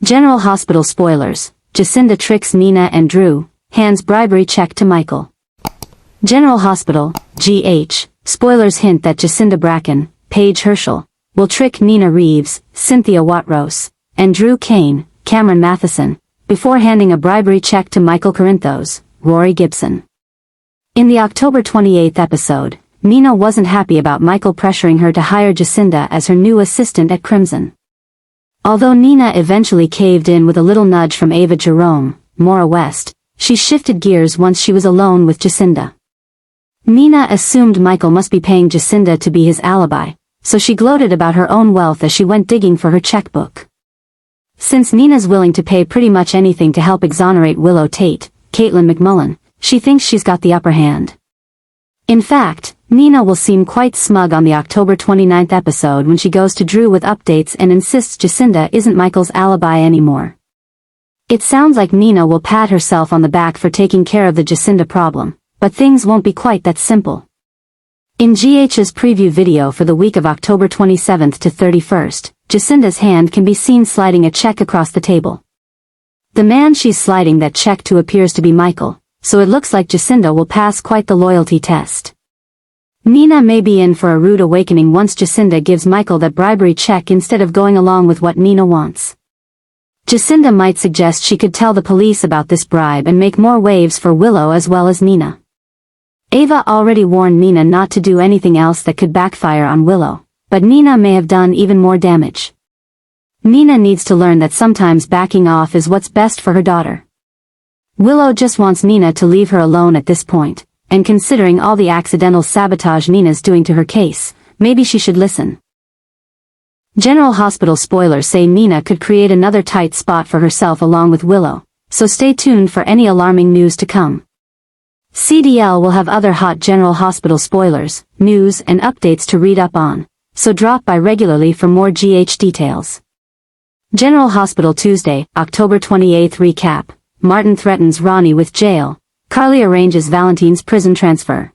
General Hospital spoilers. Jacinda tricks Nina and Drew, hands bribery check to Michael. General Hospital, GH, spoilers hint that Jacinda Bracken, Paige Herschel, will trick Nina Reeves, Cynthia Watrous, and Drew Kane, Cameron Matheson, before handing a bribery check to Michael Corinthos, Rory Gibson. In the October 28th episode, Nina wasn't happy about Michael pressuring her to hire Jacinda as her new assistant at Crimson. Although Nina eventually caved in with a little nudge from Ava Jerome, Maura West, she shifted gears once she was alone with Jacinda. Nina assumed Michael must be paying Jacinda to be his alibi, so she gloated about her own wealth as she went digging for her checkbook. Since Nina's willing to pay pretty much anything to help exonerate Willow Tate, Caitlin McMullen, she thinks she's got the upper hand. In fact, Nina will seem quite smug on the October 29th episode when she goes to Drew with updates and insists Jacinda isn't Michael's alibi anymore. It sounds like Nina will pat herself on the back for taking care of the Jacinda problem, but things won't be quite that simple. In GH's preview video for the week of October 27th to 31st, Jacinda's hand can be seen sliding a check across the table. The man she's sliding that check to appears to be Michael, so it looks like Jacinda will pass quite the loyalty test. Nina may be in for a rude awakening once Jacinda gives Michael that bribery check instead of going along with what Nina wants. Jacinda might suggest she could tell the police about this bribe and make more waves for Willow as well as Nina. Ava already warned Nina not to do anything else that could backfire on Willow, but Nina may have done even more damage. Nina needs to learn that sometimes backing off is what's best for her daughter. Willow just wants Nina to leave her alone at this point, and considering all the accidental sabotage Nina's doing to her case, maybe she should listen. General Hospital spoilers say Nina could create another tight spot for herself along with Willow, so stay tuned for any alarming news to come. CDL will have other hot General Hospital spoilers, news and updates to read up on, so drop by regularly for more GH details. General Hospital Tuesday, October 28th recap. Martin threatens Ronnie with jail. Carly arranges Valentine's prison transfer.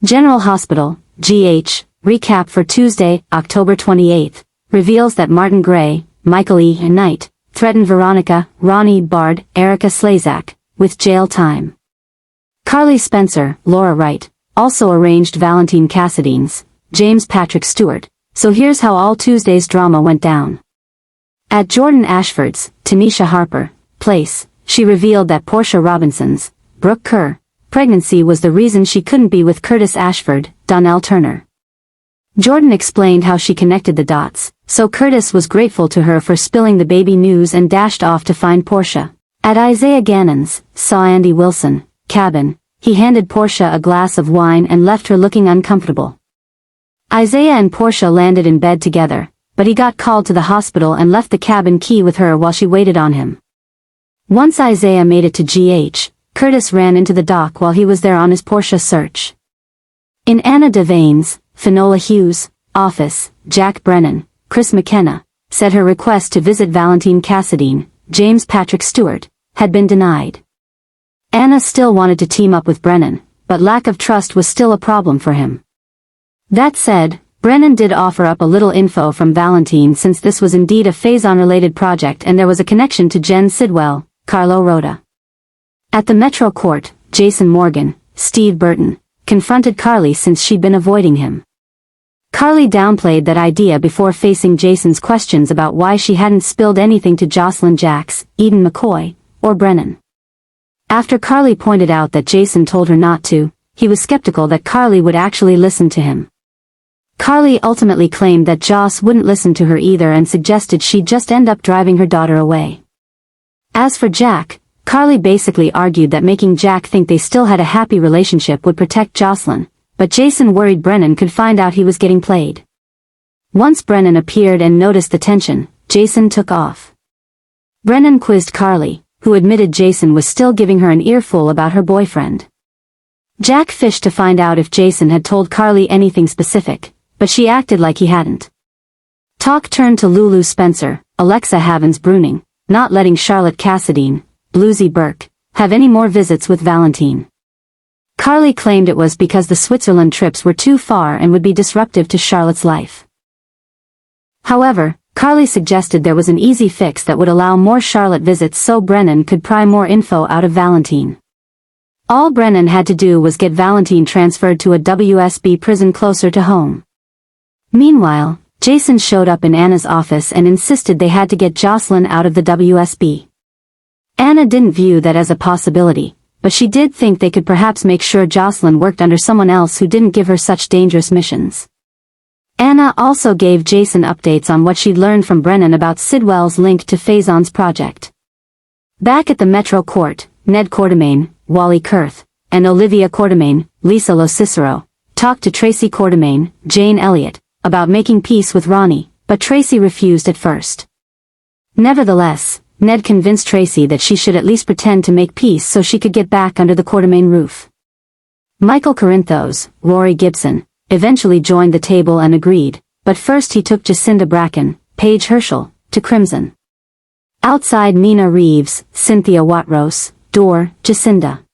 General Hospital, GH, recap for Tuesday, October 28th, reveals that Martin Gray, Michael E. Knight, threatened Veronica, Ronnie Bard, Erica Slazak, with jail time. Carly Spencer, Laura Wright, also arranged Valentine Cassidy's, James Patrick Stewart, so here's how all Tuesday's drama went down. At Jordan Ashford's, Tanisha Harper, place, she revealed that Portia Robinson's, Brooke Kerr, pregnancy was the reason she couldn't be with Curtis Ashford, Donnell Turner. Jordan explained how she connected the dots, so Curtis was grateful to her for spilling the baby news and dashed off to find Portia. At Isaiah Gannon's, saw Andy Wilson, cabin, he handed Portia a glass of wine and left her looking uncomfortable. Isaiah and Portia landed in bed together, but he got called to the hospital and left the cabin key with her while she waited on him. Once Isaiah made it to GH, Curtis ran into the dock while he was there on his Portia search. In Anna Devane's, Finola Hughes' office, Jack Brennan, Chris McKenna, said her request to visit Valentine Cassidy, James Patrick Stewart, had been denied. Anna still wanted to team up with Brennan, but lack of trust was still a problem for him. That said, Brennan did offer up a little info from Valentine since this was indeed a Faison-related project and there was a connection to Jen Sidwell, Carlo Rhoda. At the Metro Court, Jason Morgan, Steve Burton, confronted Carly since she'd been avoiding him. Carly downplayed that idea before facing Jason's questions about why she hadn't spilled anything to Jocelyn Jacks, Eden McCoy, or Brennan. After Carly pointed out that Jason told her not to, he was skeptical that Carly would actually listen to him. Carly ultimately claimed that Joss wouldn't listen to her either and suggested she'd just end up driving her daughter away. As for Jack, Carly basically argued that making Jack think they still had a happy relationship would protect Jocelyn, but Jason worried Brennan could find out he was getting played. Once Brennan appeared and noticed the tension, Jason took off. Brennan quizzed Carly, who admitted Jason was still giving her an earful about her boyfriend. Jack fished to find out if Jason had told Carly anything specific, but she acted like he hadn't. Talk turned to Lulu Spencer, Alexa Havens Bruning, not letting Charlotte Cassadine, Bluesy Burke, have any more visits with Valentine. Carly claimed it was because the Switzerland trips were too far and would be disruptive to Charlotte's life. However, Carly suggested there was an easy fix that would allow more Charlotte visits so Brennan could pry more info out of Valentine. All Brennan had to do was get Valentine transferred to a WSB prison closer to home. Meanwhile, Jason showed up in Anna's office and insisted they had to get Jocelyn out of the WSB. Anna didn't view that as a possibility, but she did think they could perhaps make sure Jocelyn worked under someone else who didn't give her such dangerous missions. Anna also gave Jason updates on what she'd learned from Brennan about Sidwell's link to Faison's project. Back at the Metro Court, Ned Quartermaine, Wally Kurth, and Olivia Quartermaine, Lisa Lo-Cicero, talked to Tracy Quartermaine, Jane Elliott, about making peace with Ronnie, but Tracy refused at first. Nevertheless, Ned convinced Tracy that she should at least pretend to make peace so she could get back under the Quartermaine roof. Michael Corinthos, Rory Gibson, eventually joined the table and agreed, but first he took Jacinda Bracken, Paige Herschel, to Crimson. Outside Nina Reeves, Cynthia Watrous, door, Jacinda.